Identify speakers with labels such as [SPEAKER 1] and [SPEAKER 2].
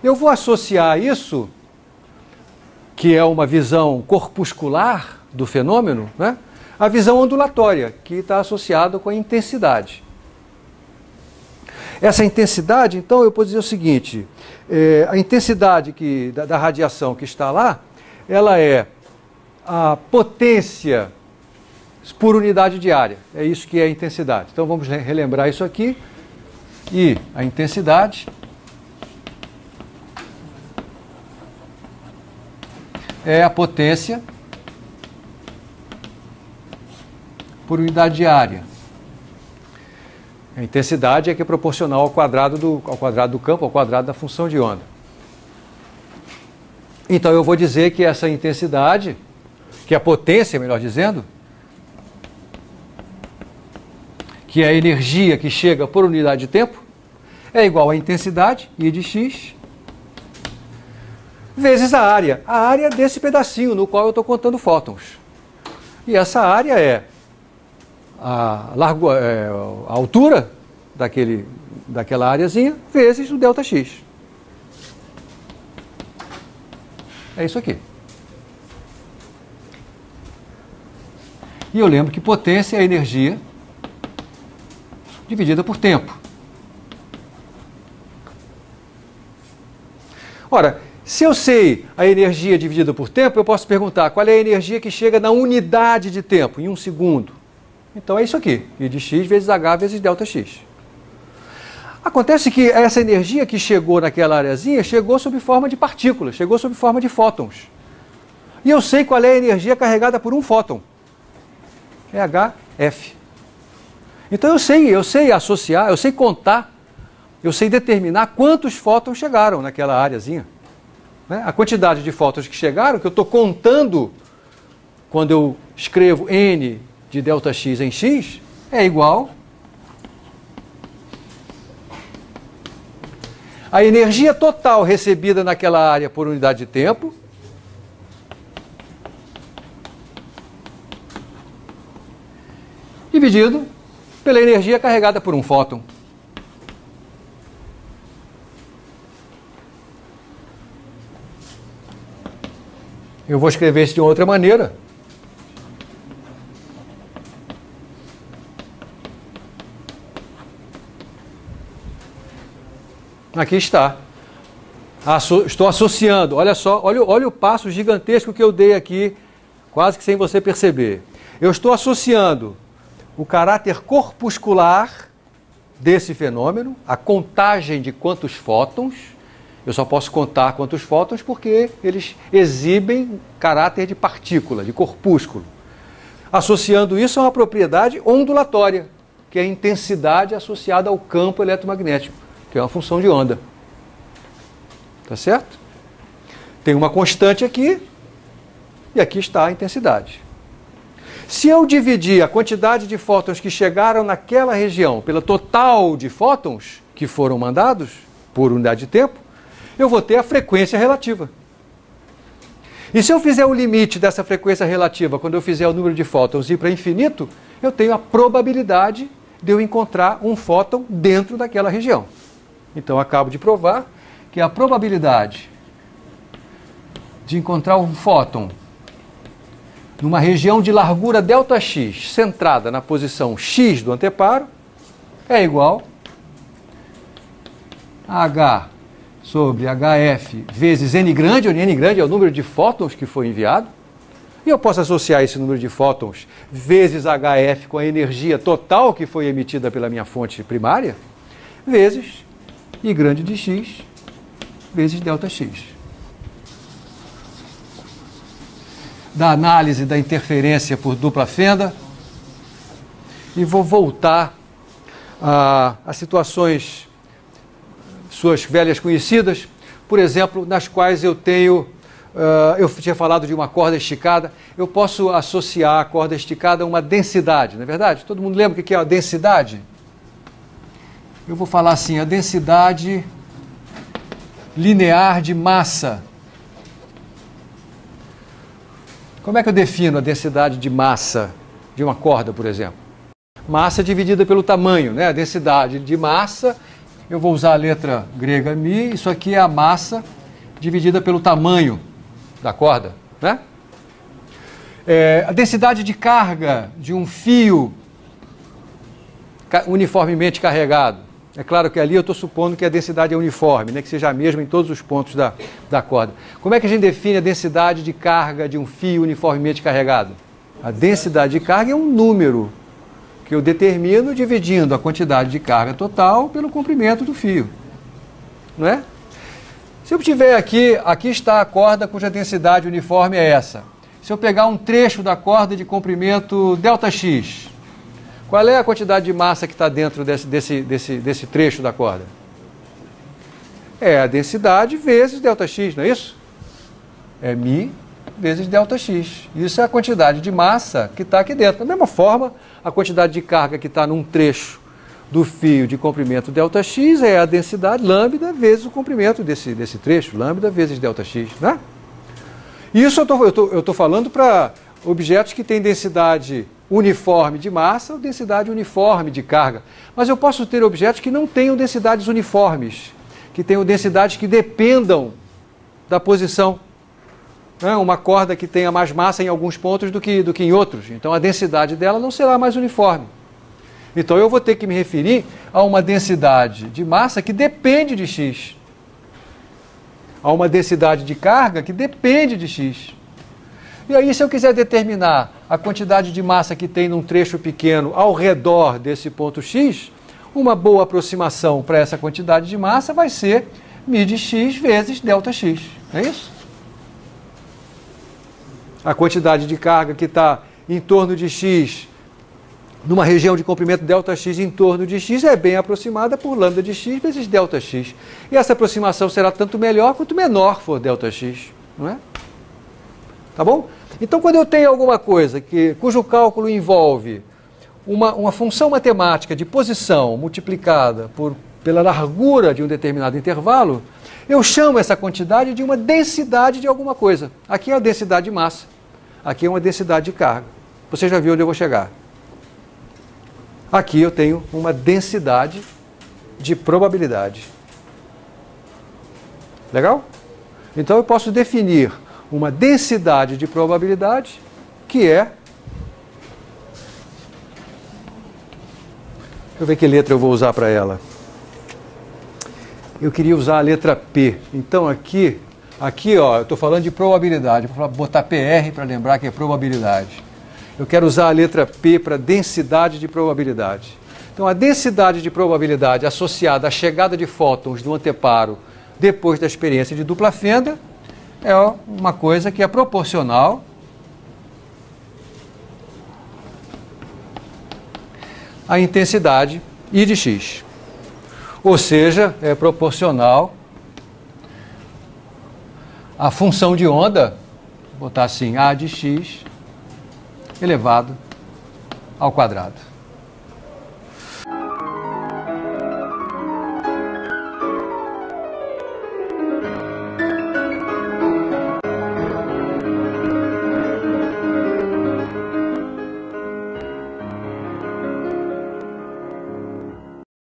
[SPEAKER 1] eu vou associar isso, que é uma visão corpuscular do fenômeno, né, à visão ondulatória, que está associada com a intensidade. Essa intensidade, então, eu posso dizer o seguinte, a intensidade da radiação que está lá, ela é a potência por unidade de área. É isso que é a intensidade. Então vamos relembrar isso aqui. E a intensidade é a potência por unidade de área. A intensidade é que é proporcional ao quadrado do campo, ao quadrado da função de onda. Então eu vou dizer que essa intensidade, que é a potência, melhor dizendo, que é a energia que chega por unidade de tempo, é igual à intensidade, I de x, vezes a área. A área desse pedacinho no qual eu estou contando fótons. E essa área é a altura daquela areazinha vezes o ΔX. É isso aqui. E eu lembro que potência é a energia dividida por tempo. Ora, se eu sei a energia dividida por tempo, eu posso perguntar qual é a energia que chega na unidade de tempo, em 1 segundo. Então é isso aqui, I de x vezes H vezes ΔX. Acontece que essa energia que chegou naquela areazinha chegou sob forma de partículas, chegou sob forma de fótons. E eu sei qual é a energia carregada por um fóton. É HF. Então eu sei associar, eu sei contar, eu sei determinar quantos fótons chegaram naquela areazinha. Né? A quantidade de fótons que chegaram, que eu estou contando quando eu escrevo N de ΔX em X, é igual a energia total recebida naquela área por unidade de tempo dividido pela energia carregada por um fóton. Eu vou escrever isso de outra maneira. Aqui está. Estou associando. Olha só, olha o passo gigantesco que eu dei aqui, quase que sem você perceber. Eu estou associando o caráter corpuscular desse fenômeno, a contagem de quantos fótons. Eu só posso contar quantos fótons porque eles exibem caráter de partícula, de corpúsculo. Associando isso a uma propriedade ondulatória, que é a intensidade associada ao campo eletromagnético, que é uma função de onda. Tá certo? Tem uma constante aqui, e aqui está a intensidade. Se eu dividir a quantidade de fótons que chegaram naquela região pela total de fótons que foram mandados, por unidade de tempo, eu vou ter a frequência relativa. E se eu fizer o limite dessa frequência relativa, quando eu fizer o número de fótons ir para infinito, eu tenho a probabilidade de eu encontrar um fóton dentro daquela região. Então, acabo de provar que a probabilidade de encontrar um fóton numa região de largura ΔX, centrada na posição X do anteparo, é igual a H sobre HF vezes N grande, onde N grande é o número de fótons que foi enviado. E eu posso associar esse número de fótons vezes HF com a energia total que foi emitida pela minha fonte primária, vezes I grande de X vezes ΔX. Da análise da interferência por dupla fenda, e vou voltar a situações suas velhas conhecidas, por exemplo, nas quais eu tenho, eu tinha falado de uma corda esticada, eu posso associar a corda esticada a uma densidade, não é verdade? Todo mundo lembra o que é a densidade? Eu vou falar assim, a densidade linear de massa. Como é que eu defino a densidade de massa de uma corda, por exemplo? Massa dividida pelo tamanho, né? A densidade de massa eu vou usar a letra grega mi, isso aqui é a massa dividida pelo tamanho da corda, né? A densidade de carga de um fio uniformemente carregado. É claro que ali eu estou supondo que a densidade é uniforme, né? Que seja a mesma em todos os pontos da corda. Como é que a gente define a densidade de carga de um fio uniformemente carregado? A densidade de carga é um número que eu determino dividindo a quantidade de carga total pelo comprimento do fio. Não é? Se eu tiver aqui está a corda cuja densidade uniforme é essa. Se eu pegar um trecho da corda de comprimento ΔX, qual é a quantidade de massa que está dentro desse trecho da corda? É a densidade vezes ΔX, não é isso? É μ vezes ΔX. Isso é a quantidade de massa que está aqui dentro. Da mesma forma, a quantidade de carga que está num trecho do fio de comprimento ΔX é a densidade lambda vezes o comprimento desse trecho, lambda vezes ΔX, né? Isso eu estou falando para objetos que têm densidade uniforme de massa ou densidade uniforme de carga. Mas eu posso ter objetos que não tenham densidades uniformes, que tenham densidades que dependam da posição. Uma corda que tenha mais massa em alguns pontos do que em outros. Então a densidade dela não será mais uniforme. Então eu vou ter que me referir a uma densidade de massa que depende de x. A uma densidade de carga que depende de x. E aí, se eu quiser determinar a quantidade de massa que tem num trecho pequeno ao redor desse ponto x, uma boa aproximação para essa quantidade de massa vai ser μ de x vezes ΔX. É isso? A quantidade de carga que está em torno de x, numa região de comprimento ΔX em torno de x, é bem aproximada por lambda de x vezes ΔX. E essa aproximação será tanto melhor quanto menor for ΔX, não é? Tá bom? Então, quando eu tenho alguma coisa cujo cálculo envolve uma função matemática de posição multiplicada pela largura de um determinado intervalo, eu chamo essa quantidade de uma densidade de alguma coisa. Aqui é a densidade de massa, aqui é uma densidade de carga. Você já viu onde eu vou chegar. Aqui eu tenho uma densidade de probabilidade. Legal? Então eu posso definir uma densidade de probabilidade que é... Deixa eu ver que letra eu vou usar para ela. Eu queria usar a letra P. Então aqui ó, eu estou falando de probabilidade. Vou botar PR para lembrar que é probabilidade. Eu quero usar a letra P para densidade de probabilidade. Então, a densidade de probabilidade associada à chegada de fótons do anteparo depois da experiência de dupla fenda é uma coisa que é proporcional à intensidade I de x. Ou seja, é proporcional à função de onda, vou botar assim, A de x elevado ao quadrado.